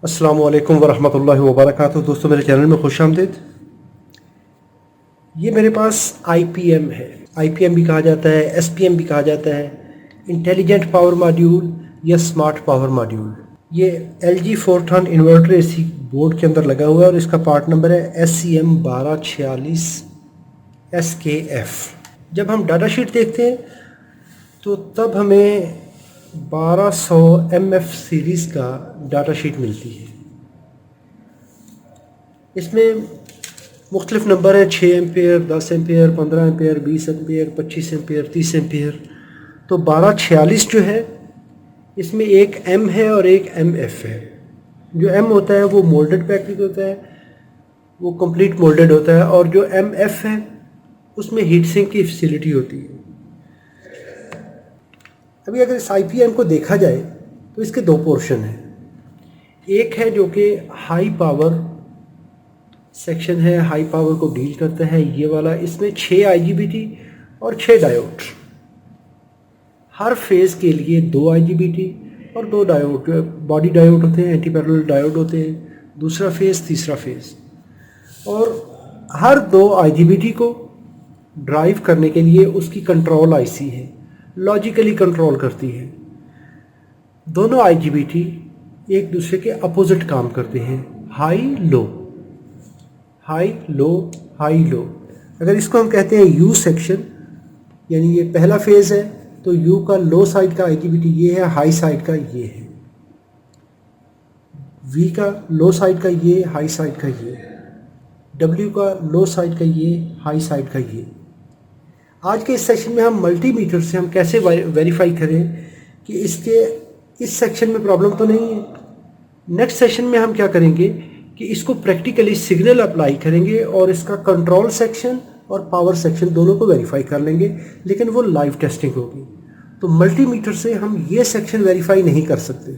अस्सलामुअलैकुम वरहमतुल्लाहि वबरकातुहू। दोस्तों, मेरे चैनल में खुश आमदीद। ये मेरे पास IPM है। IPM भी कहा जाता है, SPM भी कहा जाता है, इंटेलिजेंट पावर मॉड्यूल या स्मार्ट पावर मॉड्यूल। ये LG Fortran inverter AC board के अंदर लगा हुआ है और इसका पार्ट नंबर है SCM 1246 SKF। जब हम डाटा शीट देखते हैं तो तब हमें 1200 MF सीरीज़ का डाटा शीट मिलती है। इसमें मुख्तलिफ नंबर हैं, 6 ampere, 10 ampere, 15 ampere, 20 ampere, 25 ampere, 30 ampere. तो 1246 जो है, इसमें एक M है और एक MF है। जो M होता है वो मोल्डेड पैकेज होता है, वो कंप्लीट मोल्डेड होता है, और जो MF है उसमें हीट सिंक की फैसिलिटी होती है। अभी अगर इस IPM को देखा जाए तो इसके दो पोर्शन हैं। एक है जो कि हाई पावर सेक्शन है, हाई पावर को डील करता है, ये वाला। इसमें 6 IGBT और 6 डायोड, हर फेज़ के लिए 2 IGBT और 2 डायोड, बॉडी डायोड होते हैं, एंटी पैरेलल डायोड होते हैं, दूसरा फेज़, तीसरा फेज़। और हर 2 IGBT को ड्राइव करने के लिए उसकी कंट्रोल IC है, लॉजिकली कंट्रोल करती है। दोनों IGBT एक दूसरे के अपोजिट काम करते हैं, high low, high low, high low. अगर इसको हम कहते हैं U सेक्शन, यानी ये पहला फेज़ है, तो U का लो साइड का IGBT ये है, हाई साइड का ये है। V का लो साइड का ये, हाई साइड का ये। W का लो साइड का ये, हाई साइड का ये। आज के इस सेक्शन में हम मल्टीमीटर से हम कैसे वेरीफाई करें कि इसके इस सेक्शन में प्रॉब्लम तो नहीं है। नेक्स्ट सेशन में हम क्या करेंगे कि इसको प्रैक्टिकली सिग्नल अप्लाई करेंगे और इसका कंट्रोल सेक्शन और पावर सेक्शन दोनों को वेरीफाई कर लेंगे, लेकिन वो लाइव टेस्टिंग होगी। तो मल्टीमीटर से हम ये सेक्शन वेरीफाई नहीं कर सकते।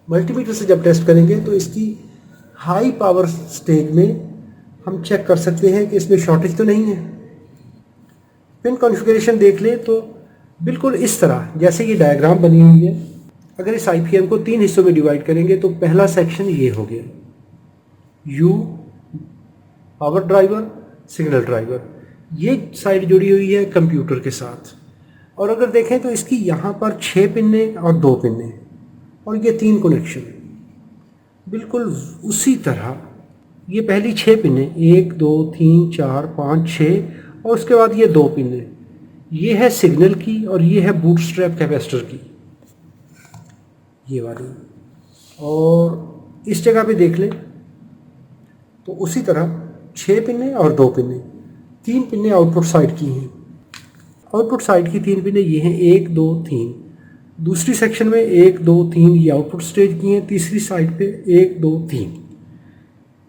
मल्टीमीटर से जब टेस्ट करेंगे तो इसकी हाई पावर स्टेज में हम चेक कर सकते हैं कि इसमें शॉर्टेज तो नहीं है। पिन कॉन्फ़िगरेशन देख लें तो बिल्कुल इस तरह जैसे ये डायग्राम बनी हुई है। अगर इस IPM को 3 हिस्सों में डिवाइड करेंगे तो पहला सेक्शन ये हो गया, U power driver, signal driver. ये साइड जुड़ी हुई है कंप्यूटर के साथ। और अगर देखें तो इसकी यहाँ पर 6 पिने और 2 पिने और ये 3 कनेक्शन। बिल्कुल उसी तरह ये पहली 6 पिने, 1 2 3 4 5 6, और उसके बाद ये 2 पिने, ये है सिग्नल की और ये है बूटस्ट्रैप कैपेसिटर की, ये वाली। और इस जगह पे देख लें तो उसी तरह 6 पिने और 2 पिने, 3 पिने आउटपुट साइड की हैं। आउटपुट साइड की 3 पिने ये हैं, 1 2 3। दूसरी सेक्शन में 1 2 3 ये आउटपुट स्टेज की हैं, तीसरी साइड पे 1 2 3।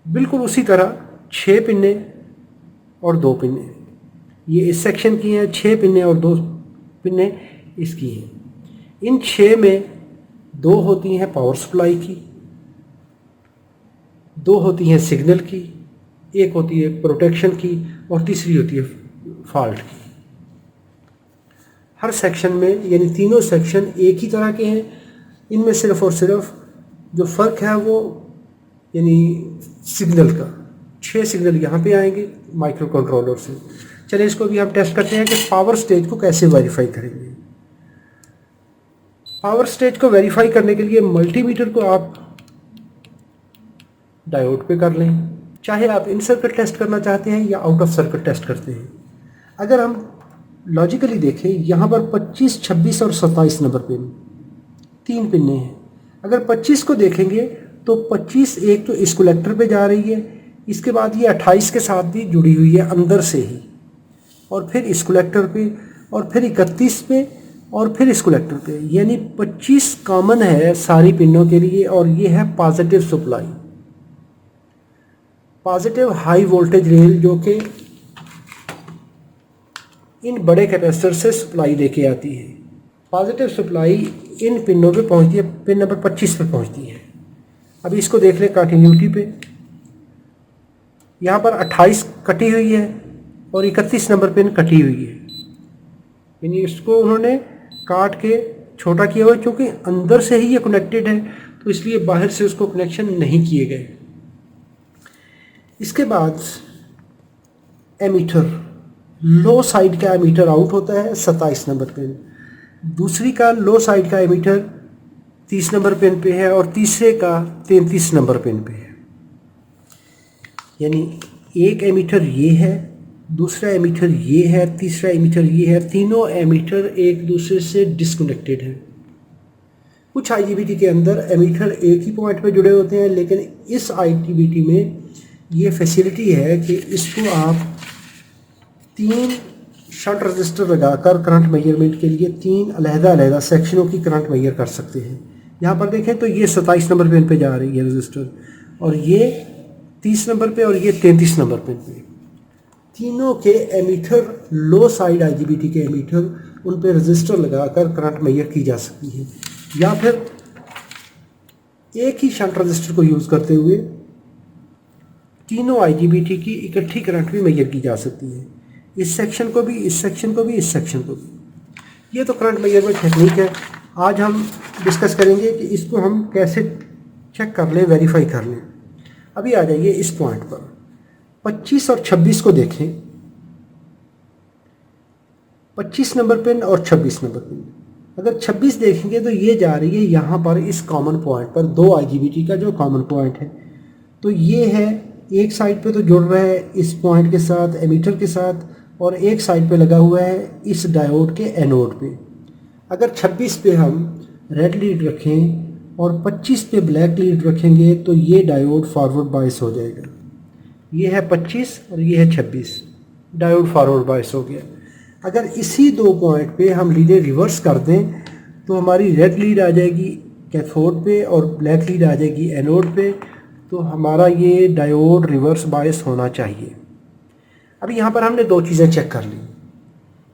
बिल्कुल उसी तरह 6 पिने और 2 पिने ये इस सेक्शन की हैं, 6 पिने और 2 पिने इसकी हैं। इन 6 में 2 होती हैं पावर सप्लाई की, 2 होती हैं सिग्नल की, 1 होती है प्रोटेक्शन की और तीसरी होती है फॉल्ट की। हर सेक्शन में, यानी तीनों सेक्शन एक ही तरह के हैं। इनमें सिर्फ और सिर्फ जो फ़र्क है वो यानी सिग्नल का, 6 सिग्नल यहाँ पे आएंगे माइक्रो कंट्रोलर से। चलिए इसको भी हम टेस्ट करते हैं कि पावर स्टेज को कैसे वेरीफाई करेंगे। पावर स्टेज को वेरीफाई करने के लिए मल्टीमीटर को आप डायोड पे कर लें, चाहे आप इन सर्किट टेस्ट करना चाहते हैं या आउट ऑफ सर्किट टेस्ट करते हैं। अगर हम लॉजिकली देखें, यहाँ पर 25 26 और 27 नंबर पिन, 3 पिने हैं। अगर 25 को देखेंगे तो 25 एक तो इस कलेक्टर पे जा रही है, इसके बाद ये 28 के साथ भी जुड़ी हुई है अंदर से ही, और फिर इस कलेक्टर पे, और फिर 31 पे, और फिर इस कलेक्टर पे। यानी 25 कॉमन है सारी पिनों के लिए, और ये है positive supply, positive high voltage rail, जो कि इन बड़े कैपेसिटर से सप्लाई लेके आती है। पॉजिटिव सप्लाई इन पिनों पे पहुंचती है, पिन नंबर 25 पे पहुंचती है। अभी इसको देख लें कंटिन्यूटी पे, यहाँ पर 28 कटी हुई है और 31 नंबर पिन कटी हुई है, यानी इसको उन्होंने काट के छोटा किया हुआ है, क्योंकि अंदर से ही ये कनेक्टेड है। तो इसलिए बाहर से उसको कनेक्शन नहीं किए गए। इसके बाद एमीटर, लो साइड का एमीटर आउट होता है 27 नंबर पिन, दूसरी का लो साइड का एमीटर 30 नंबर पिन पे है और तीसरे का 33 नंबर पिन पे है। यानी एक एमीटर ये है, दूसरा एमीटर ये है, तीसरा एमीटर ये है, तीनों एमीटर एक दूसरे से डिस्कनेक्टेड हैं। कुछ आईजीबीटी के अंदर एमीटर एक ही पॉइंट पे जुड़े होते हैं, लेकिन इस आईजीबीटी में ये फैसिलिटी है कि इसको आप 3 शंट रजिस्टर लगाकर करंट मेजरमेंट के लिए 3 अलग-अलग सेक्शनों की करंट मेजर कर सकते हैं। यहाँ पर देखें तो ये 27 नंबर पिन पे जा रही है रजिस्टर, और ये 30 नंबर पे और ये 33 नंबर पिन पे। तीनों के एमीटर, लो साइड आईजीबीटी के एमीटर, उन पे रजिस्टर लगाकर करंट मेजर की जा सकती है, या फिर एक ही शंट रजिस्टर को यूज़ करते हुए तीनों आईजीबीटी की इकट्ठी करंट भी मेजर की जा सकती है, इस सेक्शन को भी, इस सेक्शन को भी, इस सेक्शन को भी। ये तो करंट मेजरमेंट टेक्निक है। आज हम डिस्कस करेंगे कि इसको हम कैसे चेक कर लें, वेरीफाई कर लें। अभी आ जाइए इस पॉइंट पर, 25 और 26 को देखें। 25 नंबर पिन और 26 नंबर पिन, अगर 26 देखेंगे तो ये जा रही है यहाँ पर इस कॉमन पॉइंट पर, दो आईजीबीटी का जो कॉमन पॉइंट है। तो ये है, एक साइड पे तो जुड़ रहा है इस पॉइंट के साथ, एमीटर के साथ, और एक साइड पे लगा हुआ है इस डायोड के एनोड पे। अगर 26 पे हम रेड लीड रखें और 25 पे ब्लैक लीड रखेंगे तो ये डायोड फॉरवर्ड बायस हो जाएगा। ये है 25 और ये है 26, डायोड फॉरवर्ड बायस हो गया। अगर इसी दो पॉइंट पे हम लीडें रिवर्स कर दें तो हमारी रेड लीड आ जाएगी कैथोड पे और ब्लैक लीड आ जाएगी एनोड पे, तो हमारा ये डायोड रिवर्स बायस होना चाहिए। अब यहाँ पर हमने दो चीज़ें चेक कर ली,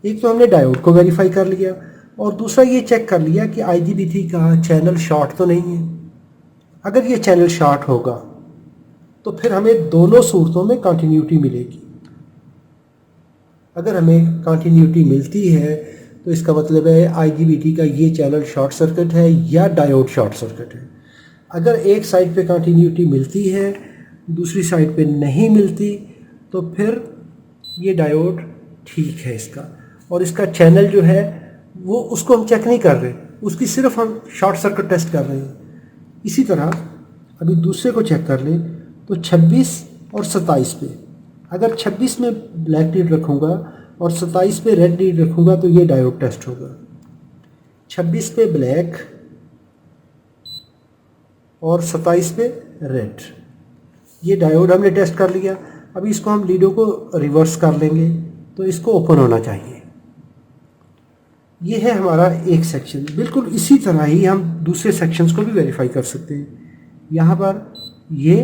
एक तो हमने डायोड को वेरीफाई कर लिया और दूसरा ये चेक कर लिया कि आईजीबीटी का चैनल शॉर्ट तो नहीं है। अगर ये चैनल शॉर्ट होगा तो फिर हमें दोनों सूरतों में कंटिन्यूटी मिलेगी। अगर हमें कंटिन्यूटी मिलती है तो इसका मतलब है आईजीबीटी का ये चैनल शॉर्ट सर्किट है या डायोड शॉर्ट सर्किट है। अगर एक साइड पे कंटिन्यूटी मिलती है, दूसरी साइड पे नहीं मिलती, तो फिर ये डायोड ठीक है इसका, और इसका चैनल जो है वो उसको हम चेक नहीं कर रहे, उसकी सिर्फ हम शॉर्ट सर्किट टेस्ट कर रहे हैं। इसी तरह अभी दूसरे को चेक कर लें तो 26 और 27 पे, अगर 26 में ब्लैक लीड रखूँगा और 27 पे रेड लीड रखूँगा तो ये डायोड टेस्ट होगा। 26 पे ब्लैक और 27 पे रेड, ये डायोड हमने टेस्ट कर लिया। अभी इसको हम लीडों को रिवर्स कर लेंगे तो इसको ओपन होना चाहिए। ये है हमारा एक सेक्शन। बिल्कुल इसी तरह ही हम दूसरे सेक्शंस को भी वेरीफाई कर सकते हैं। यहाँ पर ये,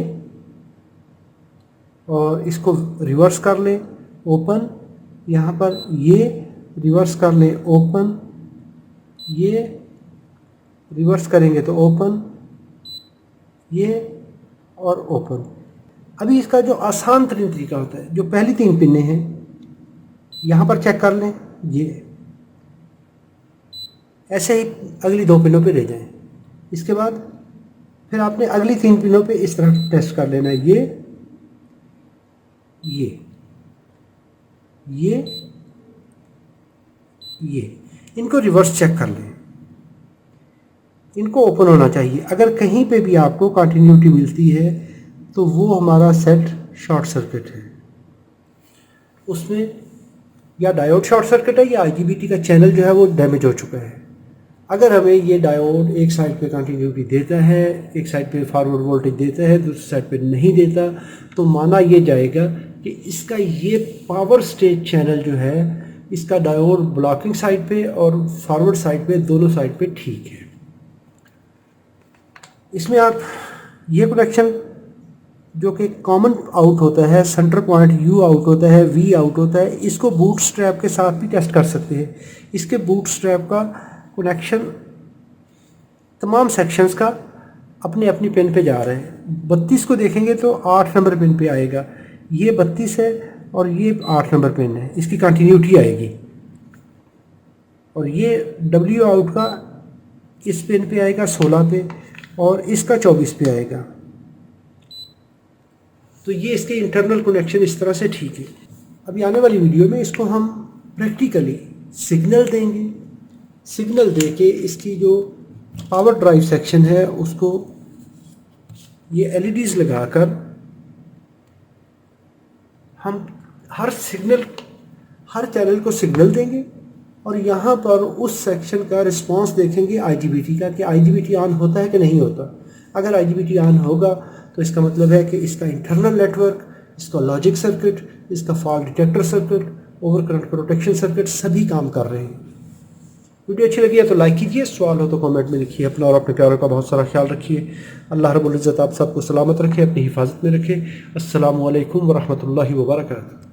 और इसको रिवर्स कर लें ओपन, यहाँ पर ये रिवर्स कर लें ओपन, ये रिवर्स करेंगे तो ओपन, ये और ओपन। अभी इसका जो आसान तरीका होता है, जो पहली 3 पिनें हैं यहाँ पर चेक कर लें, ये ऐसे ही अगली 2 पिनों पे ले जाएं। इसके बाद फिर आपने अगली 3 पिनों पे इस तरह टेस्ट कर लेना है, ये इनको रिवर्स चेक कर लें, इनको ओपन होना चाहिए। अगर कहीं पे भी आपको कंटिन्यूटी मिलती है तो वो हमारा सेट शॉर्ट सर्किट है, उसमें या डायोड शॉर्ट सर्किट है या आईजीबीटी का चैनल जो है वो डैमेज हो चुका है। अगर हमें ये डायोड एक साइड पे कंटिन्यूटी देता है, एक साइड पे फॉरवर्ड वोल्टेज देता है, दूसरी साइड पे नहीं देता, तो माना ये जाएगा कि इसका ये पावर स्टेज चैनल जो है, इसका डायोड ब्लॉकिंग साइड पे और फॉरवर्ड साइड पे, दोनों साइड पे ठीक है। इसमें आप ये कनेक्शन जो कि कॉमन आउट होता है, सेंटर पॉइंट यू आउट होता है, वी आउट होता है, इसको बूट स्ट्रैप के साथ भी टेस्ट कर सकते हैं। इसके बूट स्ट्रैप का कनेक्शन तमाम सेक्शंस का अपने अपनी पिन पे जा रहे हैं। 32 को देखेंगे तो 8 नंबर पिन पे आएगा, ये 32 है और ये 8 नंबर पिन है, इसकी कंटिन्यूटी आएगी। और ये डब्ल्यू आउट का इस पिन पे आएगा 16 पे, और इसका 24 पे आएगा। तो ये इसके इंटरनल कनेक्शन इस तरह से ठीक है। अभी आने वाली वीडियो में इसको हम प्रैक्टिकली सिग्नल देंगे। सिग्नल दे के इसकी जो पावर ड्राइव सेक्शन है उसको ये एलईडीज लगाकर हम हर चैनल को सिग्नल देंगे और यहाँ पर उस सेक्शन का रिस्पांस देखेंगे आईजीबीटी का, कि आईजीबीटी ऑन होता है कि नहीं होता। अगर आईजीबीटी ऑन होगा तो इसका मतलब है कि इसका इंटरनल नेटवर्क, इसका लॉजिक सर्किट, इसका fault detector circuit, over current protection circuit सभी काम कर रहे हैं। वीडियो अच्छी लगी है तो लाइक कीजिए, सवाल हो तो कमेंट में लिखिए। अपना और अपने प्यारों का बहुत सारा ख्याल रखिए। अल्लाह रब्बुल इज़्ज़त आप सबको सलामत रखे, अपनी हिफाजत में रखे। अस्सलामु अलैकुम व रहमतुल्लाहि व बरकातहू।